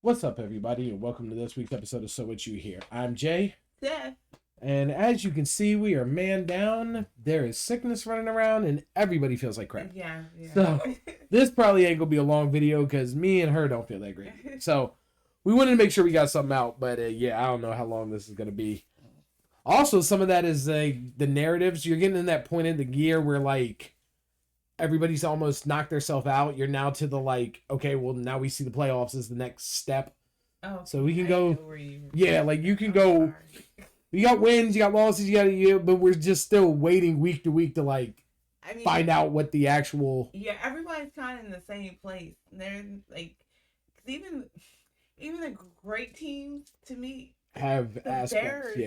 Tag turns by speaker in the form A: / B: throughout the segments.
A: What's up, everybody, and welcome to this week's episode of So What You Hear. I'm Jay,
B: Yeah.
A: and as you can see, we are man down. There is sickness running around, and everybody feels like crap.
B: Yeah.
A: So, this probably ain't gonna be a long video because me and her don't feel that great. So, we wanted to make sure we got something out, but I don't know how long this is gonna be. Also, some of that is the narratives. You're getting in that point in the year where everybody's almost knocked themselves out. You're now to the okay, well, now we see the playoffs as the next step.
B: Oh,
A: so we can go. You can go.
B: Sorry.
A: You got wins, you got losses, but we're just still waiting week to week to find out what the actual.
B: Yeah, everybody's kind of in the same place. They're even the great teams to me
A: Have aspects,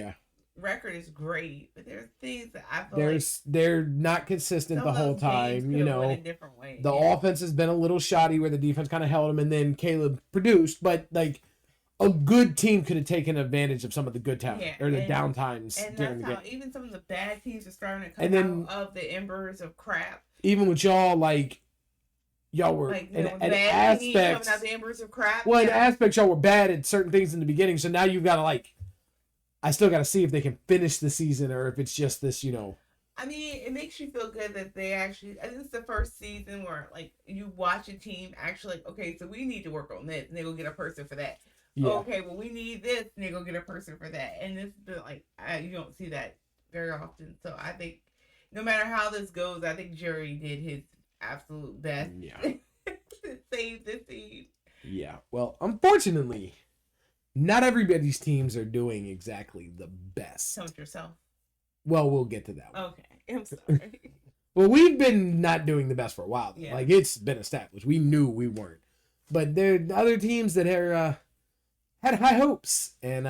B: record is great, but there's things that I feel
A: they're not consistent the whole time.
B: Went a different way.
A: The offense has been a little shoddy where the defense kind of held them, and then Caleb produced. But a good team could have taken advantage of some of the good times or the down times during the game.
B: Even some of the bad teams are starting to come out of the embers of crap.
A: Even with y'all were in aspects
B: coming out the embers of crap.
A: Well, in aspects y'all were bad at certain things in the beginning, so now you've got to I still got to see if they can finish the season or if it's just this,
B: I mean, it makes you feel good that they actually. I think it's the first season where you watch a team actually okay, so we need to work on this, and they go get a person for that. Yeah. Okay, well we need this, and they go get a person for that, and this you don't see that very often. So I think no matter how this goes, I think Jerry did his absolute best.
A: Yeah.
B: To save the team.
A: Yeah. Well, unfortunately, not everybody's teams are doing exactly the best.
B: Count yourself.
A: Well, we'll get to that one.
B: Okay. I'm sorry.
A: Well, we've been not doing the best for a while. Yeah. It's been established. We knew we weren't. But there are other teams that had high hopes. And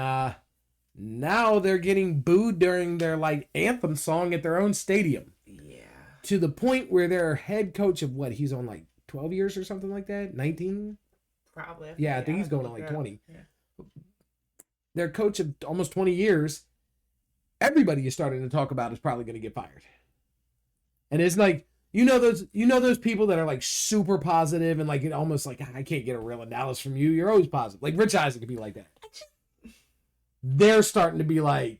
A: now they're getting booed during their anthem song at their own stadium.
B: Yeah.
A: To the point where their head coach of he's on 12 years or something like that? 19?
B: Probably.
A: Yeah, I think he's going on 20.
B: Yeah.
A: Their coach of almost 20 years, everybody is starting to talk about is probably going to get fired. And it's those people that are super positive and almost I can't get a real analysis from you. You're always positive. Rich Eisen could be like that. They're starting to be maybe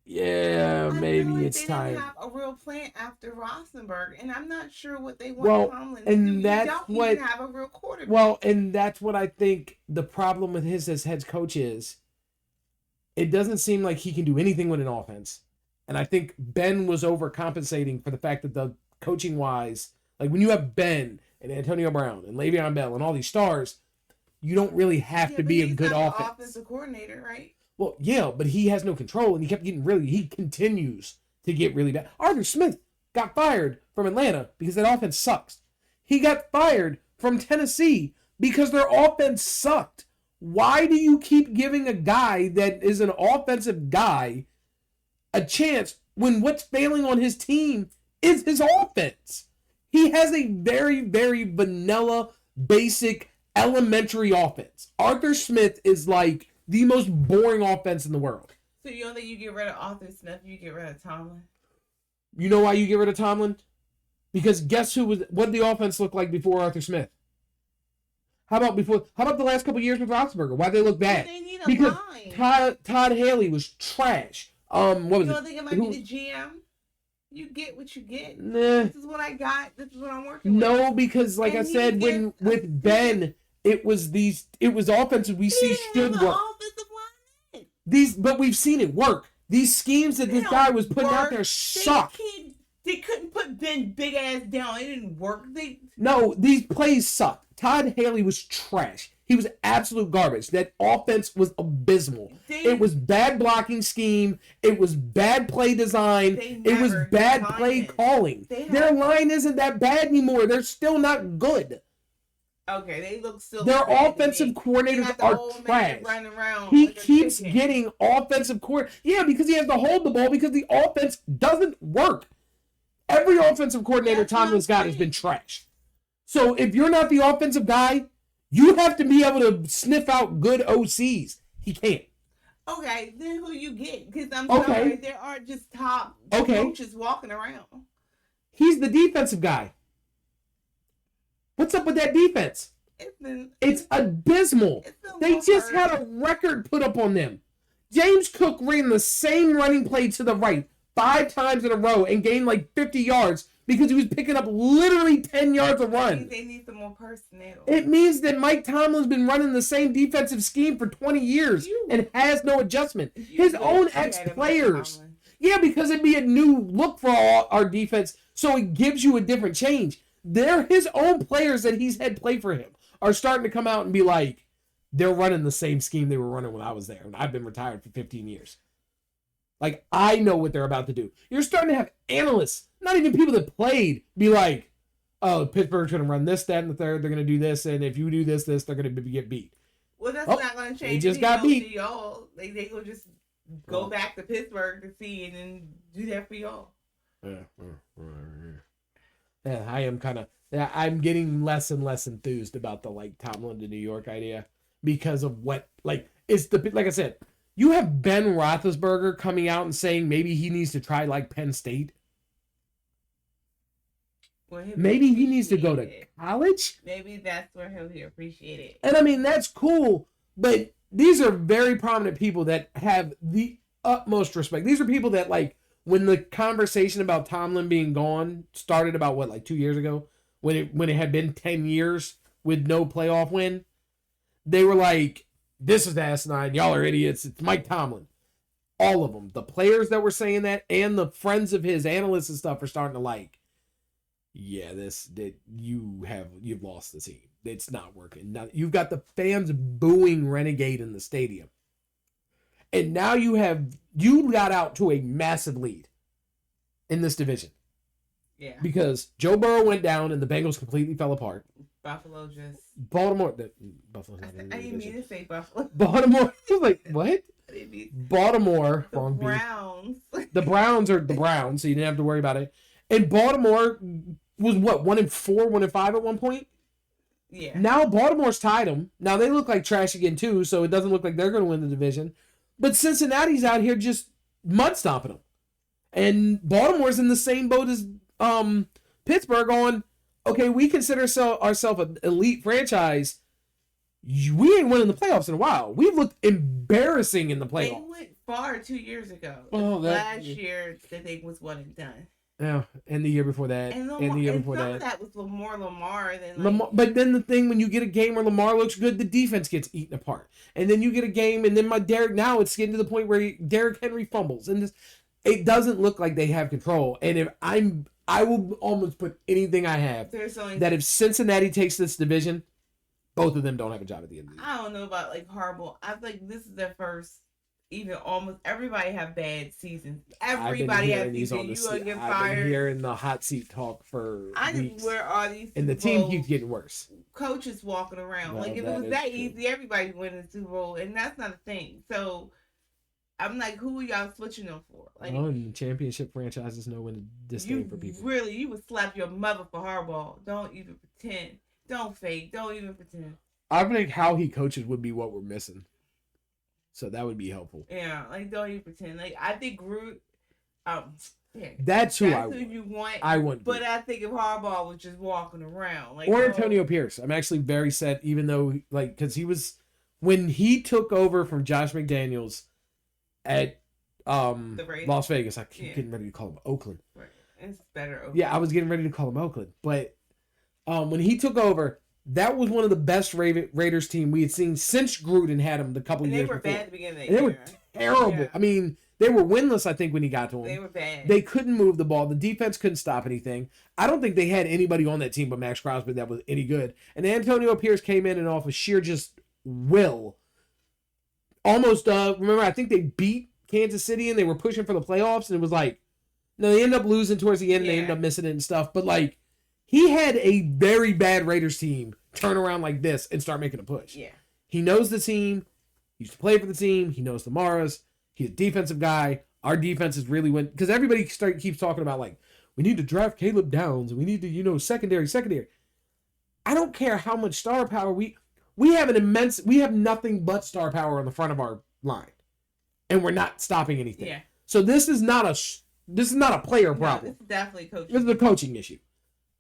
A: it's time.
B: They didn't have a real plan after Rosenberg, and I'm not sure what they want Tomlin to do.
A: That's
B: even have a real quarterback.
A: Well, and that's what I think the problem with his as head coach is. It doesn't seem like he can do anything with an offense. And I think Ben was overcompensating for the fact that the coaching wise, when you have Ben and Antonio Brown and Le'Veon Bell and all these stars, you don't really have to be a good offense.
B: Offensive coordinator, right?
A: Well, yeah, but he has no control, and he continues to get really bad. Arthur Smith got fired from Atlanta because that offense sucks. He got fired from Tennessee because their offense sucked. Why do you keep giving a guy that is an offensive guy a chance when what's failing on his team is his offense? He has a very, very vanilla, basic, elementary offense. Arthur Smith is the most boring offense in the world.
B: So you don't think you get rid of Arthur Smith, you get rid of Tomlin?
A: You know why you get rid of Tomlin? Because guess what did the offense look like before Arthur Smith? How about the last couple of years with Roethlisberger? Why'd they look bad?
B: They need a
A: because
B: line.
A: Todd Haley was trash. What was
B: you don't think it might be the GM? You get what you get.
A: Nah.
B: This is what I got. This is what I'm working with.
A: No, because I said, with Ben, it was offenses we see should work. But we've seen it work. These schemes that this guy was putting out there suck.
B: They couldn't put Ben big ass down. It didn't work.
A: No, these plays sucked. Todd Haley was trash. He was absolute garbage. That offense was abysmal. It was bad blocking scheme. It was bad play design. It was bad play calling. Their line isn't that bad anymore. They're still not good.
B: Okay, they look still.
A: Their offensive coordinators are trash. He keeps getting offensive coordinator. Yeah, because he has to hold the ball because the offense doesn't work. Every offensive coordinator Tomlin's got has been trash. So if you're not the offensive guy, you have to be able to sniff out good OCs. He can't.
B: Okay, then who you get? Because I'm sorry, there aren't just top coaches walking around.
A: He's the defensive guy. What's up with that defense? It's abysmal. They just had a record put up on them. James Cook ran the same running play to the right 5 times in a row and gained like 50 yards because he was picking up literally 10 yards a run.
B: They need some more personnel.
A: It means that Mike Tomlin's been running the same defensive scheme for 20 years and has no adjustment. His own ex-players. Yeah, because it'd be a new look for our defense, so it gives you a different change. They're his own players that he's had play for him are starting to come out and be like, they're running the same scheme they were running when I was there, and I've been retired for 15 years. Like, I know what they're about to do. You're starting to have analysts, not even people that played, be like, oh, Pittsburgh's going to run this, that, and the third. They're going to do this, and if you do this, they're going to get beat.
B: Well, that's not going to change.
A: They just got beat.
B: Y'all. They will just go back to Pittsburgh to see and then do that for y'all.
A: Yeah, I am kind of... Yeah, I'm getting less and less enthused about the, like, Tomlin to New York idea because of what, like, it's the... Like I said, you have Ben Roethlisberger coming out and saying maybe he needs to try, like, Penn State.
B: Well,
A: maybe he needs to go to college.
B: Maybe that's where he'll be appreciated.
A: And, I mean, that's cool, but these are very prominent people that have the utmost respect. These are people that, like, when the conversation about Tomlin being gone started about, what, like 2 years ago? When it had been 10 years with no playoff win, they were like, this is asinine. Y'all are idiots. It's Mike Tomlin. All of them. The players that were saying that and the friends of his, analysts and stuff, are starting to like, yeah, you've lost the team. It's not working. Now, you've got the fans booing Renegade in the stadium. And now you got out to a massive lead in this division.
B: Yeah. Because
A: Joe Burrow went down and the Bengals completely fell apart.
B: Buffalo just...
A: Baltimore...
B: Buffalo. I didn't mean to say Buffalo.
A: Baltimore... I was like, what? Baltimore...
B: The Browns.
A: The Browns are the Browns, so you didn't have to worry about it. And Baltimore was what? 1-4, 1-5 at one point?
B: Yeah.
A: Now Baltimore's tied them. Now they look like trash again too, so it doesn't look like they're going to win the division. But Cincinnati's out here just mud stomping them. And Baltimore's in the same boat as Pittsburgh on, okay, we consider ourselves an elite franchise. We ain't winning the playoffs in a while. We've looked embarrassing in the playoffs.
B: They went far 2 years ago.
A: Last
B: year, the thing was one and done.
A: Yeah, and the year before that, and the year before that.
B: That was more Lamar than
A: Lamar. But then the thing, when you get a game where Lamar looks good, the defense gets eaten apart. And then you get a game, and then now it's getting to the point where Derrick Henry fumbles, and it doesn't look like they have control. And I will almost put anything I have that if Cincinnati takes this division, both of them don't have a job at the end of the year.
B: I don't know about like horrible. I think this is their first. Even almost everybody have bad seasons. Everybody has seasons. You gonna get fired.
A: I've been hearing the hot seat talk for weeks.
B: Where are these?
A: And the team keeps getting worse.
B: Coaches walking around like if it was that easy, everybody win the Super Bowl, and that's not a thing. So I'm like, who are y'all switching them for? Like,
A: and championship franchises know when to disdain for people.
B: Really, you would slap your mother for hardball. Don't even pretend. Don't fake. Don't even pretend.
A: I think how he coaches would be what we're missing. So that would be helpful.
B: Yeah, like don't even pretend. Like I think Groot,
A: that's who
B: you want.
A: I want,
B: but I think if Harbaugh was just walking around, like
A: or Antonio Pierce. I'm actually very sad, even though because he was when he took over from Josh McDaniels at Las Vegas. I keep getting ready to call him Oakland.
B: Right, it's better. Oakland.
A: Yeah, I was getting ready to call him Oakland, but when he took over. That was one of the best Raiders team we had seen since Gruden had them the couple years before.
B: They were bad at the beginning of
A: the year. They were terrible. Yeah. I mean, they were winless, I think, when he got to them.
B: They were bad.
A: They couldn't move the ball. The defense couldn't stop anything. I don't think they had anybody on that team but Max Crosby that was any good. And Antonio Pierce came in and off of sheer just will. Almost, remember, I think they beat Kansas City and they were pushing for the playoffs. And it was like, no, they ended up losing towards the end and they ended up missing it and stuff. But like, he had a very bad Raiders team turn around like this and start making a push.
B: Yeah.
A: He knows the team. He used to play for the team. He knows the Maras. He's a defensive guy. Our defense is really went because everybody keeps talking about like we need to draft Caleb Downs and we need to secondary. I don't care how much star power we have nothing but star power on the front of our line, and we're not stopping anything.
B: Yeah.
A: So this is not a player problem.
B: This is definitely coaching.
A: This is a coaching issue.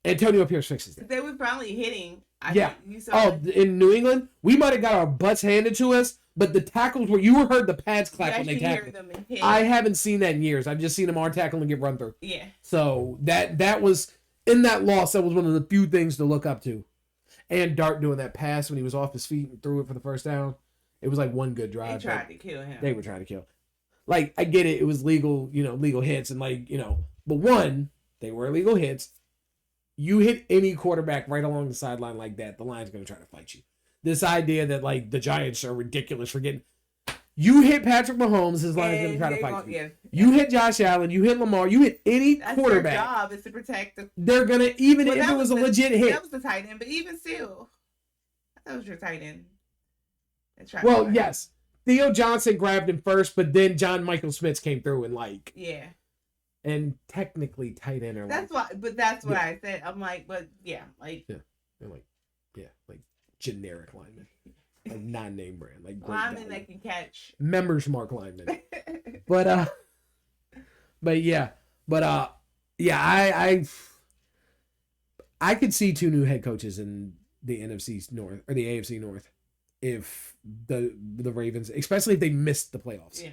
A: Antonio Pierce fixes that.
B: They were probably hitting You saw
A: in New England, we might have got our butts handed to us, but the tackles where you heard the pads clap when they tackled. I haven't seen that in years. I've just seen them arm tackle and get run through.
B: Yeah.
A: So that was in that loss. That was one of the few things to look up to. And Dart doing that pass when he was off his feet and threw it for the first down. It was like one good drive.
B: They tried to kill him.
A: They were trying to kill. Like, I get it. It was legal hits. And but one, they were illegal hits. You hit any quarterback right along the sideline like that, the line's going to try to fight you. This idea that, like, the Giants are ridiculous for getting... You hit Patrick Mahomes, his line's going to try to fight you. Yeah. You hit Josh Allen, you hit Lamar, you hit any quarterback.
B: Their job is to protect the...
A: They're going to, even if it was a legit hit...
B: That was the tight end, but even still, that was your tight end.
A: Well, yes. Theo Johnson grabbed him first, but then John Michael Smith came through and, like...
B: Yeah.
A: And technically tight end.
B: That's what I said. I'm like, but yeah, like...
A: Yeah. They're like, like generic linemen. Like non-name brand. Like
B: linemen that can catch.
A: Members mark linemen. But yeah. I could see 2 new head coaches in the NFC North or the AFC North if the Ravens, especially if they missed the playoffs.
B: Yeah.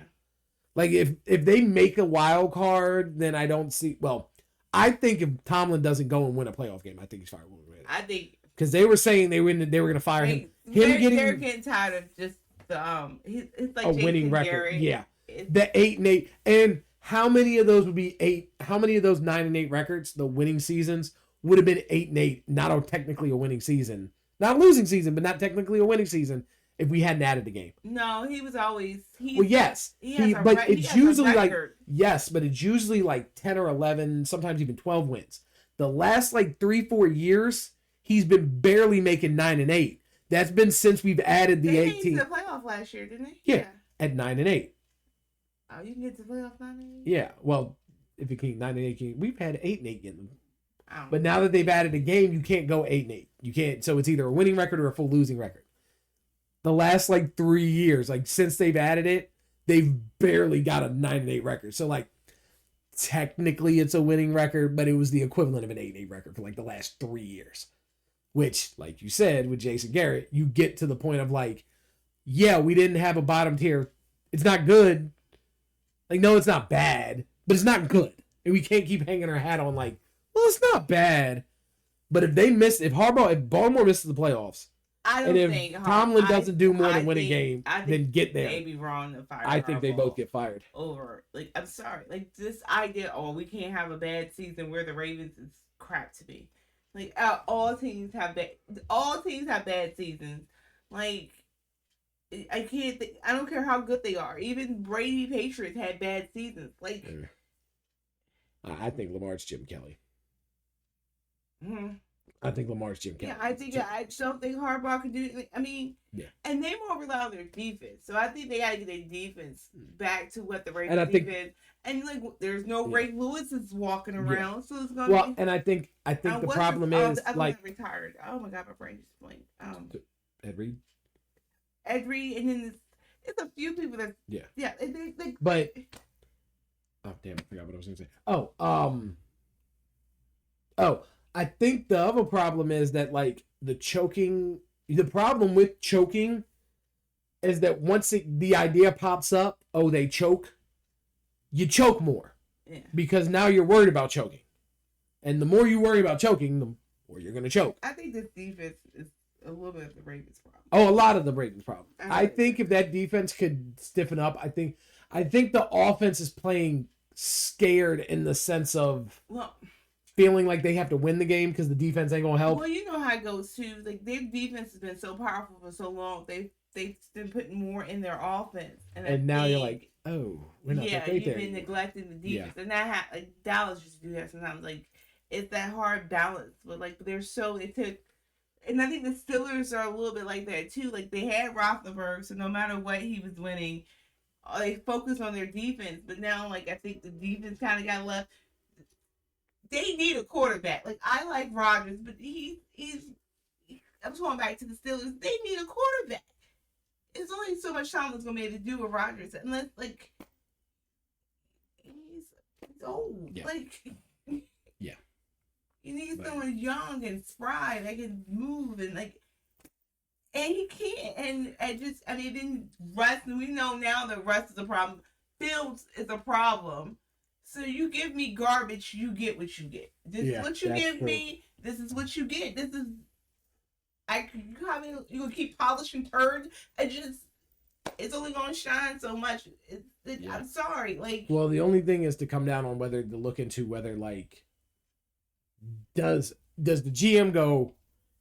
A: Like if they make a wild card, then I don't see. Well, I think if Tomlin doesn't go and win a playoff game, I think he's fired.
B: I think
A: because they were saying they were going to fire him.
B: They're getting tired of just the it's like
A: a
B: Jason
A: winning record.
B: Garrett.
A: Yeah, the 8-8, and how many of those would be 8? How many of those 9-8 records, the winning seasons, would have been 8-8? Not technically a winning season, not a losing season, but not technically a winning season. If we hadn't added the game.
B: No, he was always...
A: Well, yes. But it's usually like... Yes, but it's usually like 10 or 11, sometimes even 12 wins. The last like 3-4 years, he's been barely making 9-8. That's been since we've added the 18.
B: They made the playoff last year, didn't they?
A: Yeah, at 9-8.
B: Oh, you can get to playoff 9-8?
A: Yeah, well, if you can 9-8, we've had 8-8 in them. But now that they've added a game, you can't go 8-8. You can't. So it's either a winning record or a full losing record. The last like 3 years, like since they've added it, they've barely got a 9-8 record. So like technically it's a winning record, but it was the equivalent of an 8-8 record for like the last 3 years. Which, like you said, with Jason Garrett, you get to the point of like, yeah, we didn't have a bottom tier. It's not good. Like, no, it's not bad, but it's not good. And we can't keep hanging our hat on like, well, it's not bad. But if Baltimore misses the playoffs,
B: I don't think
A: Tomlin doesn't do more than win a game, then get there.
B: They'd be wrong to fire.
A: I think they both get fired.
B: Over, like, I'm sorry, like this idea. Oh, we can't have a bad season where the Ravens is crap to me. Like all teams have bad seasons. Like I can't. I don't care how good they are. Even Brady Patriots had bad seasons. Like
A: I think Lamar's Jim Kelly.
B: Mm-hmm.
A: I think Lamar's Jim Kelly.
B: Yeah, I don't think Harbaugh can do it. I mean, and they more rely on their defense. So I think they got to get their defense back to what the Ravens defense. And like, there's no Ray Lewis is walking around, so it's gonna.
A: Well, and I think the problem is like
B: retired. Oh my god, my brain just blank.
A: Ed Reed,
B: and then it's a few people that they
A: but oh damn, I forgot what I was gonna say. I think the other problem is that like the problem with choking is that once the idea pops up, they choke, you choke more. Yeah. Because now you're worried about choking. And the more you worry about choking, the more you're going to choke.
B: I think this defense is a little bit of the Ravens' problem.
A: Oh, a lot of the Ravens' problem. I think if that defense could stiffen up, I think the offense is playing scared in the sense of... feeling like they have to win the game because the defense ain't gonna help.
B: Well, you know how it goes too. Like their defense has been so powerful for so long. They've been putting more in their offense, and now you're like, oh, we're not that great there. Yeah, you've been neglecting the defense, and that like Dallas used to do that sometimes. Like it's that hard balance, but like they're so it took. And I think the Steelers are a little bit like that too. Like they had Roethlisberger, so no matter what he was winning, they focused on their defense. But now, like I think the defense kind of got left. They need a quarterback. Like I like Rodgers, but he's. I'm going back to the Steelers. They need a quarterback. There's only so much Tomlin's gonna be able to do with Rodgers, unless like he's old.
A: Yeah.
B: Like You need someone young and spry that can move and and he can't. Then Russ. We know now that Russ is a problem. Fields is a problem. So you give me garbage, you get what you get. This is what you give me. This is what you get. This is. You gonna keep polishing turds? It's only gonna shine so much. I'm sorry.
A: Well, the only thing is to come down on whether to look into whether does the GM go,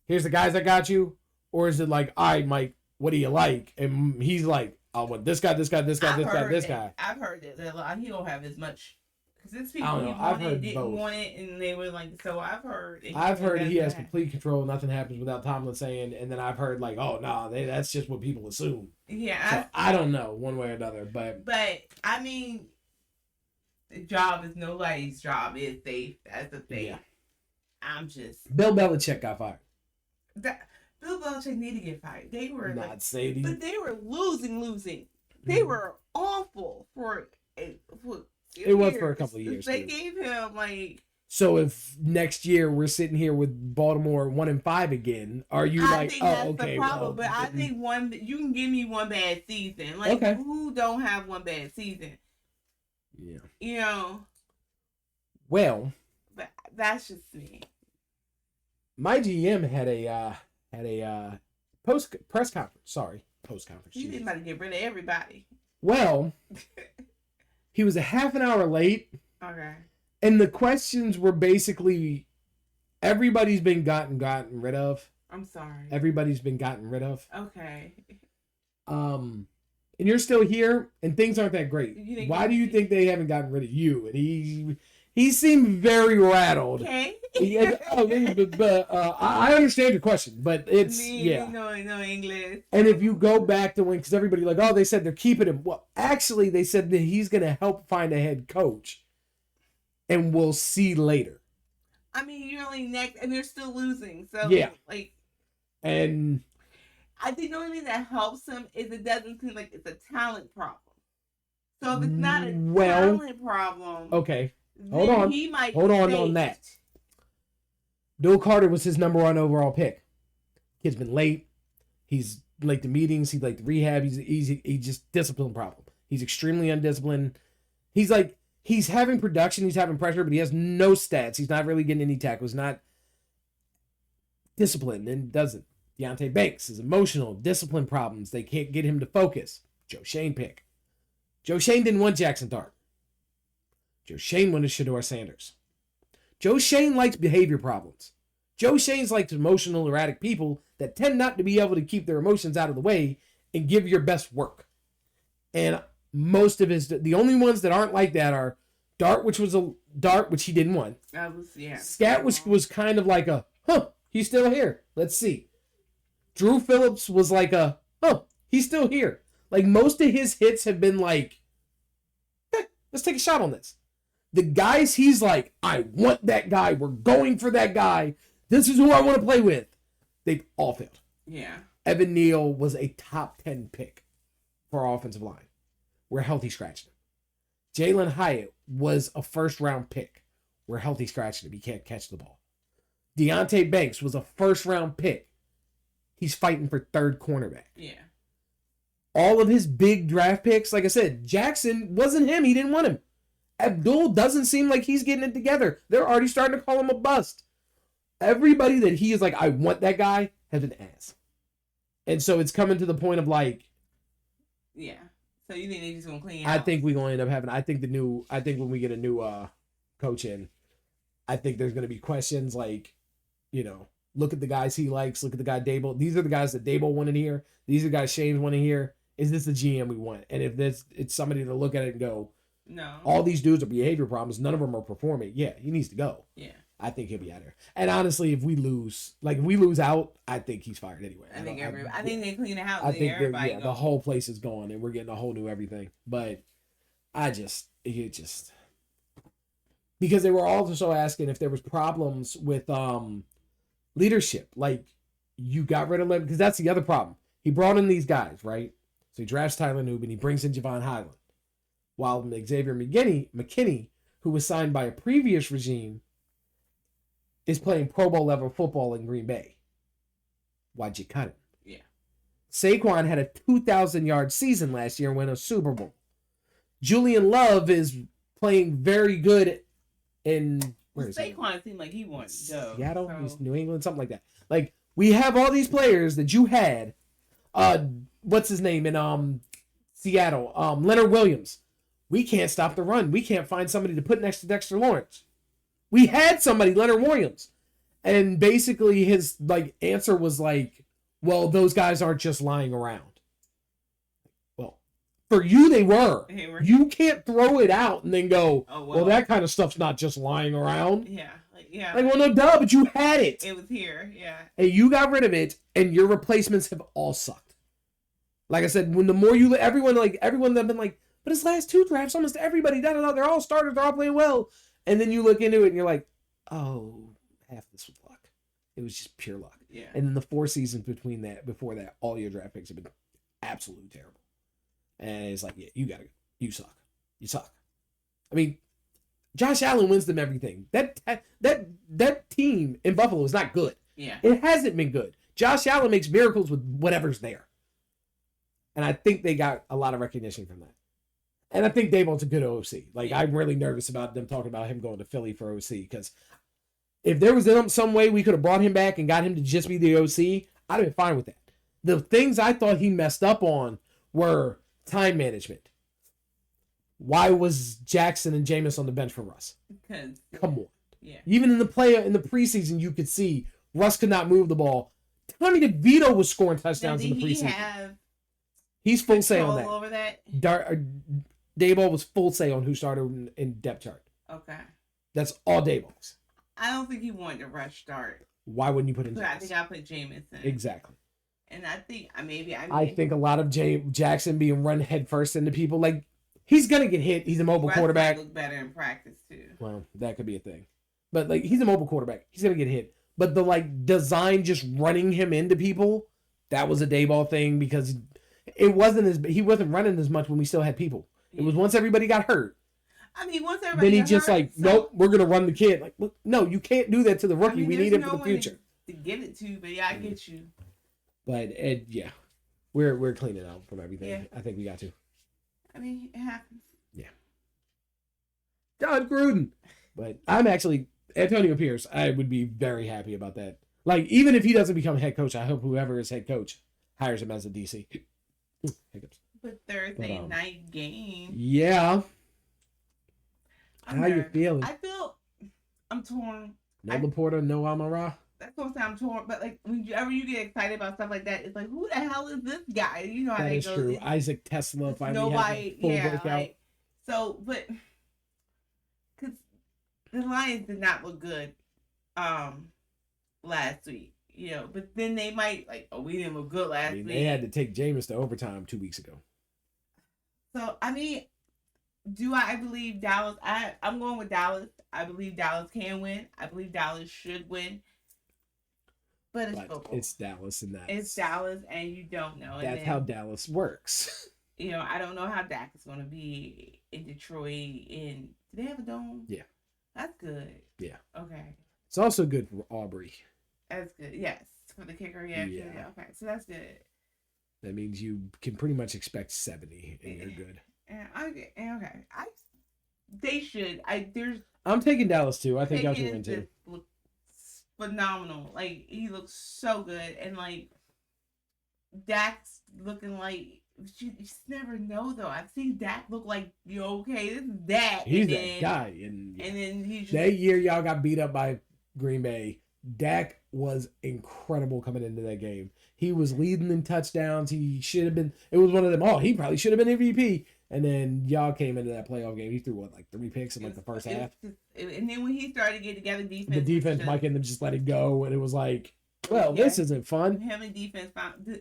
A: here's the guys I got you, or is it all right, Mike, what do you like? And he's like, I want this guy, this guy, this guy, this guy.
B: I've heard that a lot. He don't have as much. Because there's people
A: who wanted
B: didn't want it, and they were like, so I've heard.
A: I've heard he has complete control. Nothing happens without Tomlin saying, and then I've heard oh no, that's just what people assume.
B: Yeah,
A: so I don't know one way or another, but
B: I mean, the job is nobody's job. Is safe. That's the thing. Yeah. I'm just
A: Bill Belichick got fired.
B: Bill Belichick needed to get fired. They were
A: not Sadie,
B: but they were losing. They were awful for
A: it was for a couple of years.
B: They gave him
A: So if next year we're sitting here with Baltimore 1-5 again, are you
B: I think that's
A: okay?
B: The problem, but I think you can give me one bad season. Who don't have one bad season?
A: Yeah.
B: You know.
A: Well,
B: but that's just me.
A: My GM had a post conference.
B: He didn't about to get rid of everybody.
A: Well, he was a half an hour late.
B: Okay.
A: And the questions were basically everybody's been gotten rid of.
B: I'm sorry.
A: Everybody's been gotten rid of.
B: Okay.
A: And you're still here, and things aren't that great. Why do you think they haven't gotten rid of you? And he seemed very rattled.
B: Okay.
A: I understand your question, but it's
B: no English.
A: And if you go back to when, because everybody they said they're keeping him. Well, actually, they said that he's going to help find a head coach, and we'll see later.
B: I mean, you're only next, and they're still losing. So
A: and
B: I think the only thing that helps him is it doesn't seem like it's a talent problem. So if it's not a talent problem,
A: okay. Hold on that. Bill Carter was his number 1 overall pick. Kid's been late. He's late to meetings. He's late to rehab. He's just discipline problem. He's extremely undisciplined. He's having production. He's having pressure, but he has no stats. He's not really getting any tackles. Not disciplined and doesn't. Deontay Banks is emotional, discipline problems. They can't get him to focus. Joe Schoen pick. Joe Schoen didn't want Jackson Dart. Joe Schoen wanted Shedeur Sanders. Joe Schoen likes behavior problems. Joe Schoen likes emotional, erratic people that tend not to be able to keep their emotions out of the way and give your best work. And most of the only ones that aren't like that are Dart, which he didn't want. Scat, which was kind of he's still here. Let's see. Drew Phillips was he's still here. Most of his hits have been let's take a shot on this. The guys he's I want that guy. We're going for that guy. This is who I want to play with. They've all failed.
B: Yeah.
A: Evan Neal was a top 10 pick for our offensive line. We're healthy scratching him. Jalen Hyatt was a first-round pick. We're healthy scratching him. He can't catch the ball. Deontay Banks was a first-round pick. He's fighting for third cornerback.
B: Yeah.
A: All of his big draft picks, like I said, Jackson wasn't him. He didn't want him. Abdul doesn't seem like he's getting it together. They're already starting to call him a bust. Everybody that he is I want that guy, has an ass. And so it's coming to the point of
B: yeah. So you think they're just gonna clean
A: I think we're gonna end up having I think when we get a new coach in, I think there's gonna be questions look at the guys he likes, look at the guy Dable. These are the guys that Dable wanted here. These are the guys Shane's want to hear. Is this the GM we want? And if it's somebody to look at it and go,
B: no,
A: all these dudes are behavior problems, none of them are performing. Yeah, he needs to go.
B: Yeah.
A: I think he'll be out there. And honestly, if we lose out, I think he's fired anyway.
B: I think they clean the house.
A: I think the whole place is gone and we're getting a whole new everything. But because they were also asking if there was problems with leadership. You got rid of them, because that's the other problem. He brought in these guys, right? So he drafts Tyler Newb and he brings in Javon Highland. While Xavier McKinney, who was signed by a previous regime, is playing Pro Bowl level football in Green Bay. Why'd you cut him?
B: Yeah.
A: Saquon had a 2,000-yard season last year and won a Super Bowl. Julian Love is playing very good in... Where is
B: Saquon seemed like he wanted to go.
A: Seattle? So. New England? Something like that. Like, we have all these players that you had. What's his name in Seattle? Leonard Williams. We can't stop the run. We can't find somebody to put next to Dexter Lawrence. We had somebody, Leonard Williams. And basically his answer was well, those guys aren't just lying around. Well, for you they were. You can't throw it out and then go, well, that kind of stuff's not just lying around.
B: Yeah. Yeah.
A: Well, no, duh, but you had it.
B: It was here, yeah.
A: And you got rid of it, and your replacements have all sucked. Like I said, when the more you everyone that have been but his last 2 drafts, almost everybody, they're all starters, they're all playing well. And then you look into it and you're like, oh, half this was luck. It was just pure luck.
B: Yeah.
A: And then the 4 seasons before that, all your draft picks have been absolutely terrible. And it's like, yeah, you gotta go. You suck. You suck. I mean, Josh Allen wins them everything. That team in Buffalo is not good.
B: Yeah.
A: It hasn't been good. Josh Allen makes miracles with whatever's there. And I think they got a lot of recognition from that. And I think Daboll's a good OC. I'm really nervous about them talking about him going to Philly for OC, because if there was some way we could have brought him back and got him to just be the OC, I'd have been fine with that. The things I thought he messed up on were time management. Why was Jackson and Jameis on the bench for Russ?
B: Because
A: come on.
B: Yeah.
A: Even in the preseason, you could see Russ could not move the ball. Tommy DeVito was scoring touchdowns in the preseason. He's full say on that.
B: Over that?
A: Daboll was full say on who started in depth chart.
B: Okay.
A: That's all Daboll's.
B: I don't think he wanted to rush start.
A: Why wouldn't you put in Jameis?
B: I think I put Jameis in.
A: Exactly.
B: And I think
A: I think a lot of Jackson being run headfirst into people, he's gonna get hit. He's a mobile quarterback.
B: Look better in practice too.
A: Well, that could be a thing, but he's a mobile quarterback. He's gonna get hit. But the design just running him into people, that was a Daboll thing, because he wasn't running as much when we still had people. It was once everybody got hurt.
B: I mean, once everybody
A: then he just nope, we're gonna run the kid. Look, no, you can't do that to the rookie. We need him for the future.
B: To give it to, but yeah, I get you.
A: But yeah, we're cleaning out from everything. Yeah. I think we got to.
B: I mean, it happens.
A: Yeah. John Gruden. But I'm actually Antonio Pierce. I would be very happy about that. Even if he doesn't become head coach, I hope whoever is head coach hires him as a DC. Hiccups.
B: But Thursday night game.
A: Yeah. How you feeling?
B: I'm torn.
A: No Laporta, no Amon-Ra.
B: That's what I'm saying. I'm torn. But whenever you get excited about stuff like that, it's who the hell is this guy? You know how
A: that
B: is
A: true. Isaac Tesla finally had a full breakout.
B: But because the Lions did not look good last week, but then they might we didn't look good last week.
A: They had to take Jameis to overtime 2 weeks ago.
B: So do I believe Dallas? I'm going with Dallas. I believe Dallas can win. I believe Dallas should win. But football.
A: It's Dallas, and
B: it's Dallas, and you don't know.
A: That's how Dallas works.
B: I don't know how Dak is going to be in Detroit. Do they have a dome?
A: Yeah.
B: That's good.
A: Yeah.
B: Okay.
A: It's also good for Aubrey.
B: That's good. Yes. For the kicker, yeah. Okay. So that's good.
A: That means you can pretty much expect 70, and you're good.
B: Okay. They should.
A: I'm taking Dallas too. I think y'all can win too.
B: Looks phenomenal. He looks so good, and Dak's looking you just never know though. I've seen Dak look okay, this is Dak.
A: He's that guy, and
B: then he's just,
A: that year y'all got beat up by Green Bay. Dak was incredible coming into that game. He was leading in touchdowns. He should have been. It was one of them. Oh, he probably should have been MVP. And then y'all came into that playoff game. He threw 3 picks in the first half.
B: And then when he started to get together defense,
A: the defense Mike and them just let it go, and it was this isn't fun.
B: Him and defense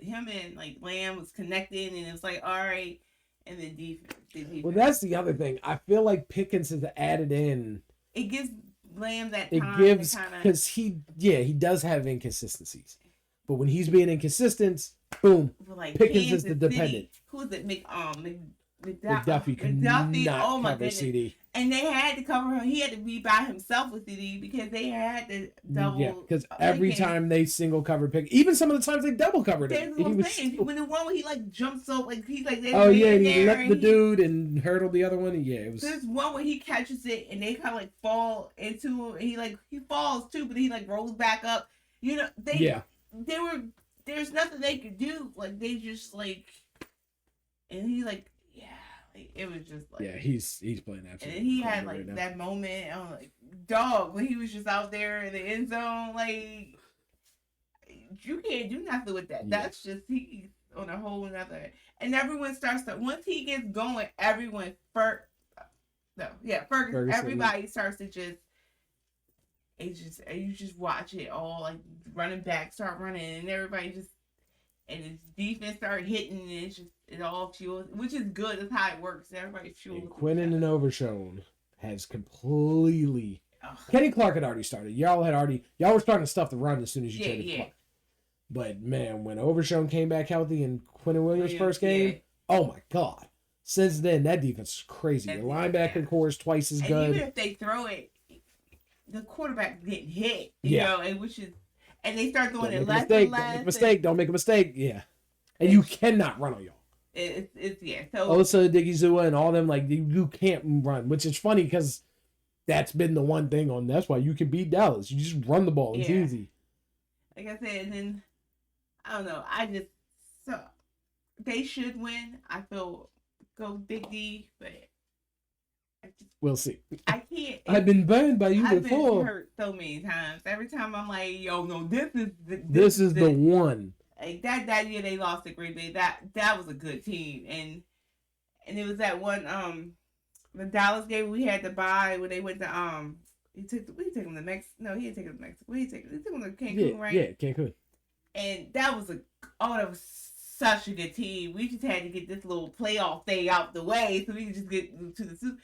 B: him and Lamb was connected, and it was all right. And then defense.
A: Well, that's the other thing. I feel like Pickens has added in.
B: It gives Lamb that
A: time. It gives because he does have inconsistencies, but when he's being inconsistent, boom, Pickens is the dependent.
B: Who is it?
A: McDuffie could not cover CD.
B: And they had to cover him. He had to be by himself with CD because they had to double.
A: Yeah, because every time they single covered pick, even some of the times they double covered it.
B: When the one where he like jumped so like he's like
A: he left the dude and hurdled the other one. Yeah, it was.
B: There's one where he catches it and they kind of like fall into him. And he falls too, but he like rolls back up. You know there's nothing they could do. Like they just like, and he like. It was just like
A: he's playing absolutely.
B: And he had like that moment, like dog when he was just out there in the end zone. Like you can't do nothing with that. Yeah. That's just he's on a whole nother. And everyone starts to once he gets going, everyone Ferguson. Everybody starts to just. It's just you just watch it all like running back start running and everybody just. And his defense started hitting, and it all fuels, which is good. That's how it works. Everybody fuels.
A: And Quinnen and Overshown has completely. Kenny Clark had already started. Y'all were starting to stuff the run as soon as you traded Clark. But man, when Overshown came back healthy in Quinnen Williams' first game, oh my God! Since then, that defense is crazy. The linebacker core is twice as good.
B: Even if they throw it, the quarterback getting hit. You know, and which is. And they start doing it less and less.
A: Don't make a mistake. Yeah. And you cannot run on y'all.
B: It's So
A: Osa, Digizua, and all them, like, you can't run, which is funny because that's been the one thing that's why you can beat Dallas. You just run the ball. It's easy.
B: Like I said, and then, I don't know. So they should win. I feel go Big D, but
A: we'll see.
B: I can't.
A: I've been burned by you
B: I've
A: before.
B: Been hurt so many times. Every time I'm like, yo, no, this
A: is the one.
B: Like that year they lost to Green Bay. That was a good team, and it was that one the Dallas game we had to buy when they went to he took them to Mexico. No, he didn't take them to Mexico. He took them to Cancun, right?
A: Yeah, Cancun.
B: And that was that was such a good team. We just had to get this little playoff thing out the way so we could just get to the Super.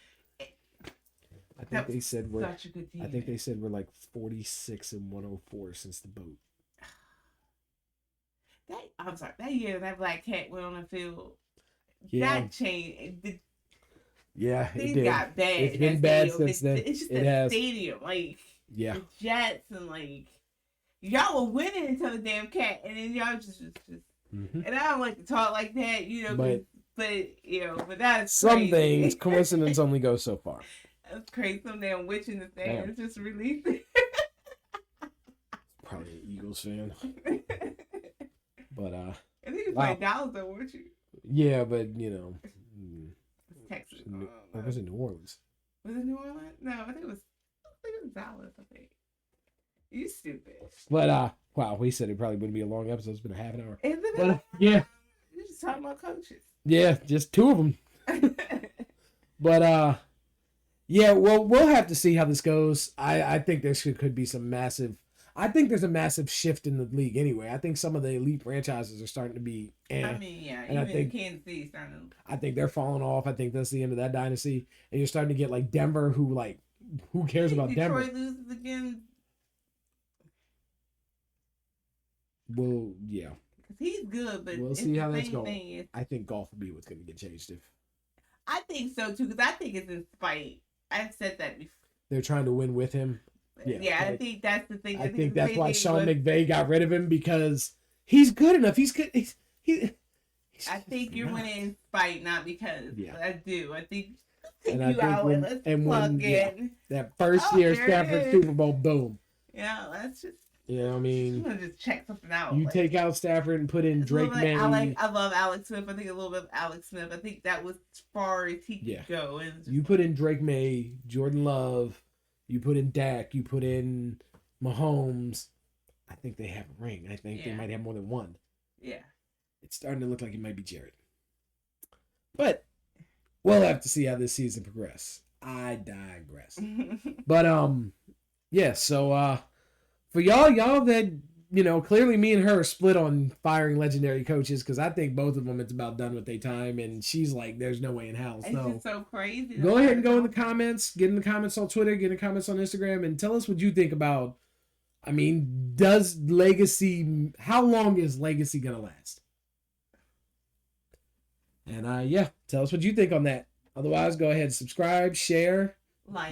A: I think they said we're
B: such a good team.
A: I think they said we're like 46 and 104 since the boat.
B: I'm sorry. That year that Black Cat went on the field, that changed.
A: It did.
B: Got bad.
A: It's been bad since then.
B: It's just the stadium, like the Jets and like y'all were winning until the damn Cat, and then y'all just. Mm-hmm. And I don't like to talk like that, but that's
A: some
B: crazy.
A: things coincidence only goes so far.
B: That's crazy. Some damn witch in the thing is just releasing.
A: Probably an Eagles fan. But
B: I think it's like Dallas though, weren't you?
A: Yeah, but
B: Texas.
A: Or was it New Orleans?
B: Was it New Orleans? No, I think it was Dallas. I think. You stupid.
A: But wow, we said it probably wouldn't be a long episode. It's been a half an hour.
B: Isn't it?
A: But, yeah.
B: You're just talking about coaches.
A: Yeah, just two of them. But well, we'll have to see how this goes. I think there could be some massive. I think there's a massive shift in the league anyway. I think some of the elite franchises are starting to be.
B: I mean, and I think Kansas City starting.
A: I think they're falling off. I think that's the end of that dynasty, and you're starting to get like Denver, who cares about Denver?
B: Detroit loses again.
A: Well, yeah.
B: Because he's good, but
A: we'll see how that's going. I think Goff will be what's going to get changed if.
B: I think so too, because I think it's in spite. I've said that before.
A: They're trying to win with him.
B: Yeah, I think that's the thing.
A: I think that's why Sean McVay got rid of him, because he's good enough. He's good.
B: I think you're winning in spite, not because. Yeah. I do. I think.
A: That first year Stafford Super Bowl, boom.
B: Yeah, that's just.
A: You know what I mean?
B: I'm gonna just check something out.
A: You take out Stafford and put in Drake May.
B: I love Alex Smith. I think a little bit of Alex Smith. I think that was as far as he could go.
A: You put in Drake May, Jordan Love. You put in Dak. You put in Mahomes. I think they have a ring. I think they might have more than one.
B: Yeah. It's
A: starting to look like it might be Jared. But we'll have to see how this season progresses. I digress. But so for y'all that, clearly me and her are split on firing legendary coaches, because I think both of them, it's about done with their time, and she's like, there's no way in hell.
B: It's just so crazy.
A: Go ahead and go in the comments, get in the comments on Twitter, get in the comments on Instagram, and tell us what you think about, how long is Legacy going to last? And yeah, tell us what you think on that. Otherwise, go ahead and subscribe, share,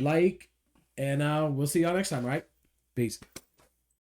A: like, and we'll see y'all next time, all right? Peace.